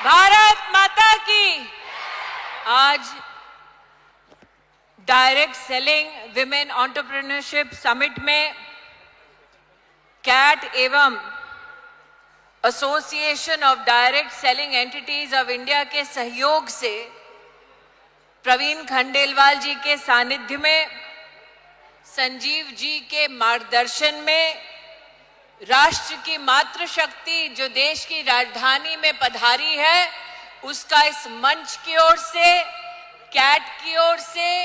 भारत माता की। आज direct selling women entrepreneurship summit में कैट एवं association of direct selling entities of India के सहयोग से प्रवीण खंडेलवाल जी के सानिध्य में, संजीव जी के मार्गदर्शन में राष्ट्र की मातृशक्ति जो देश की राजधानी में पधारी है, उसका इस मंच की ओर से, कैट की ओर से,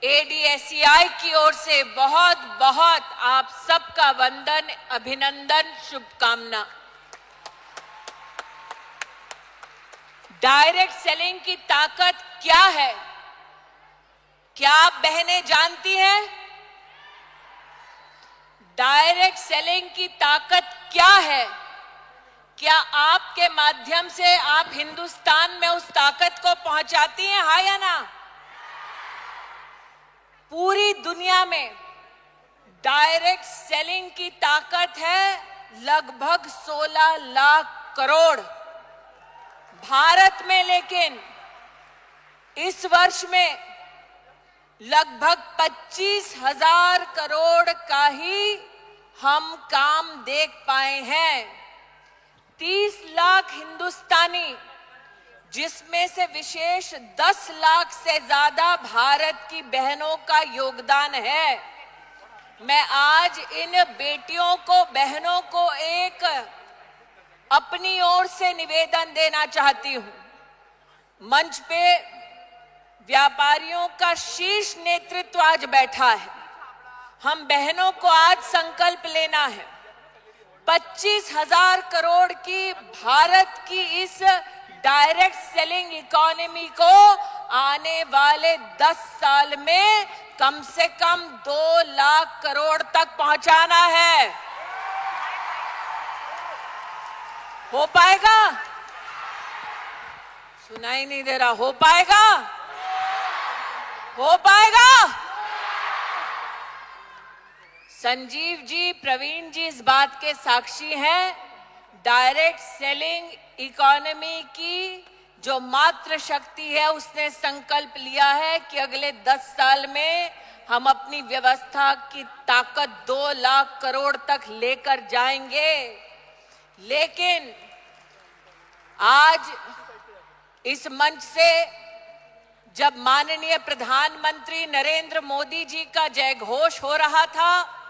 एडीएसईआई की ओर से बहुत बहुत आप सबका वंदन, अभिनंदन, शुभकामना। डायरेक्ट सेलिंग की ताकत क्या है? क्या आप बहनें जानती हैं? डायरेक्ट सेलिंग की ताकत क्या है? क्या आपके माध्यम से आप हिंदुस्तान में उस ताकत को पहुंचाती हैं, हाँ या ना? पूरी दुनिया में डायरेक्ट सेलिंग की ताकत है लगभग 16 लाख करोड़। भारत में लेकिन इस वर्ष में लगभग 25,000 करोड़ का ही हम काम देख पाए हैं। 30 लाख हिंदुस्तानी, जिसमें से विशेष 10 लाख से ज्यादा भारत की बहनों का योगदान है। मैं आज इन बेटियों को, बहनों को एक अपनी ओर से निवेदन देना चाहती हूं। मंच पे व्यापारियों का शीर्ष नेतृत्व आज बैठा है। हम बहनों को आज संकल्प लेना है, 25,000 करोड़ की भारत की इस डायरेक्ट सेलिंग इकोनॉमी को आने वाले 10 साल में कम से कम 2 लाख करोड़ तक पहुंचाना है। हो पाएगा? सुनाई नहीं दे रहा। हो पाएगा? हो पाएगा? संजीव जी, प्रवीण जी इस बात के साक्षी हैं। डायरेक्ट सेलिंग इकोनॉमी की जो मात्र शक्ति है, उसने संकल्प लिया है कि अगले 10 साल में हम अपनी व्यवस्था की ताकत 2 लाख करोड़ तक लेकर जाएंगे। लेकिन आज इस मंच से जब माननीय प्रधानमंत्री नरेंद्र मोदी जी का जय घोष हो रहा था,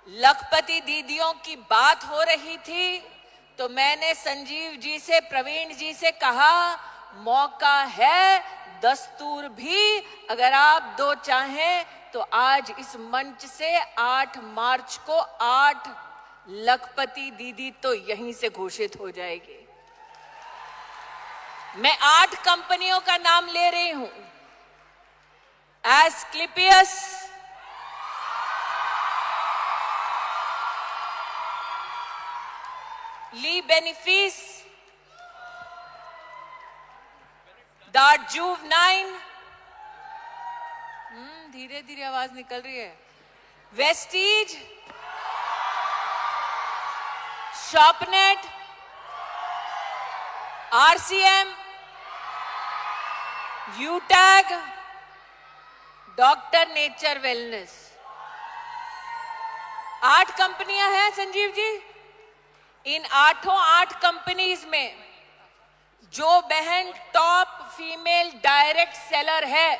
लखपति दीदियों की बात हो रही थी, तो मैंने संजीव जी से, प्रवीण जी से कहा, मौका है, दस्तूर भी, अगर आप दो चाहें तो आज इस मंच से 8 मार्च को 8 लखपति दीदी तो यहीं से घोषित हो जाएगी। मैं 8 कंपनियों का नाम ले रही हूं। एस्क्लेपियस, ली बेनिफिस, दार्जुव9, धीरे धीरे आवाज निकल रही है, Vestige, Shopnet, RCM, Utag, doctor nature wellness. 8 कंपनियां हैं संजीव जी। इन 8 कंपनीज में जो बहन टॉप फीमेल डायरेक्ट सेलर है,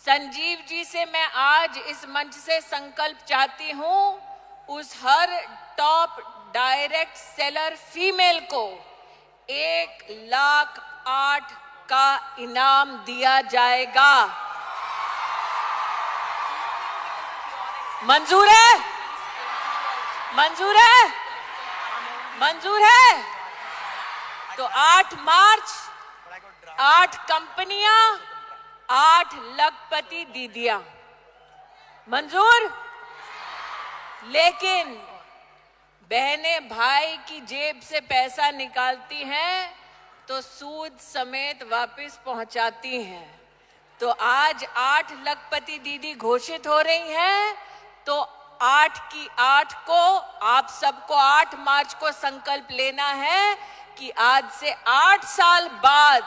संजीव जी से मैं आज इस मंच से संकल्प चाहती हूं, उस हर टॉप डायरेक्ट सेलर फीमेल को 1,08,000 का इनाम दिया जाएगा। मंजूर है? मंजूर है? मंजूर है? तो 8 मार्च 8 कंपनियां, 8 लखपति दीदियां। मंजूर? लेकिन बहनें भाई की जेब से पैसा निकालती हैं तो सूद समेत वापस पहुंचाती हैं। तो आज 8 लखपति दीदी घोषित हो रही हैं, तो 8 की 8 को आप सबको 8 मार्च को संकल्प लेना है कि आज से 8 साल बाद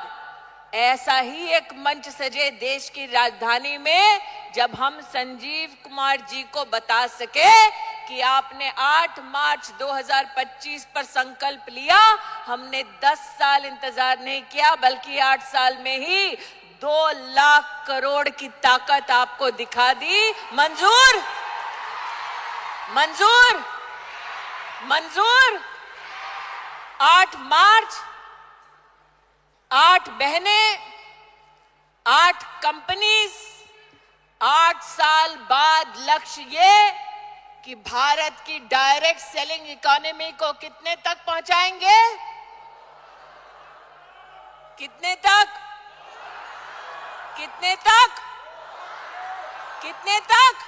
ऐसा ही एक मंच सजे देश की राजधानी में, जब हम संजीव कुमार जी को बता सके कि आपने 8 मार्च 2025 पर संकल्प लिया, हमने 10 साल इंतजार नहीं किया, बल्कि 8 साल में ही 2 लाख करोड़ की ताकत आपको दिखा दी। मंजूर? मंजूर? मंजूर? 8 मार्च, 8 बहनें, 8 कंपनीज, 8 साल बाद लक्ष्य ये कि भारत की डायरेक्ट सेलिंग इकोनॉमी को कितने तक पहुंचाएंगे? कितने तक? कितने तक? कितने तक?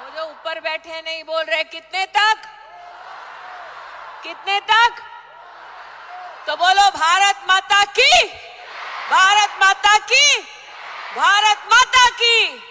वो जो ऊपर बैठे नहीं बोल रहे, कितने तक? कितने तक? तो बोलो भारत माता की, भारत माता की, भारत माता की।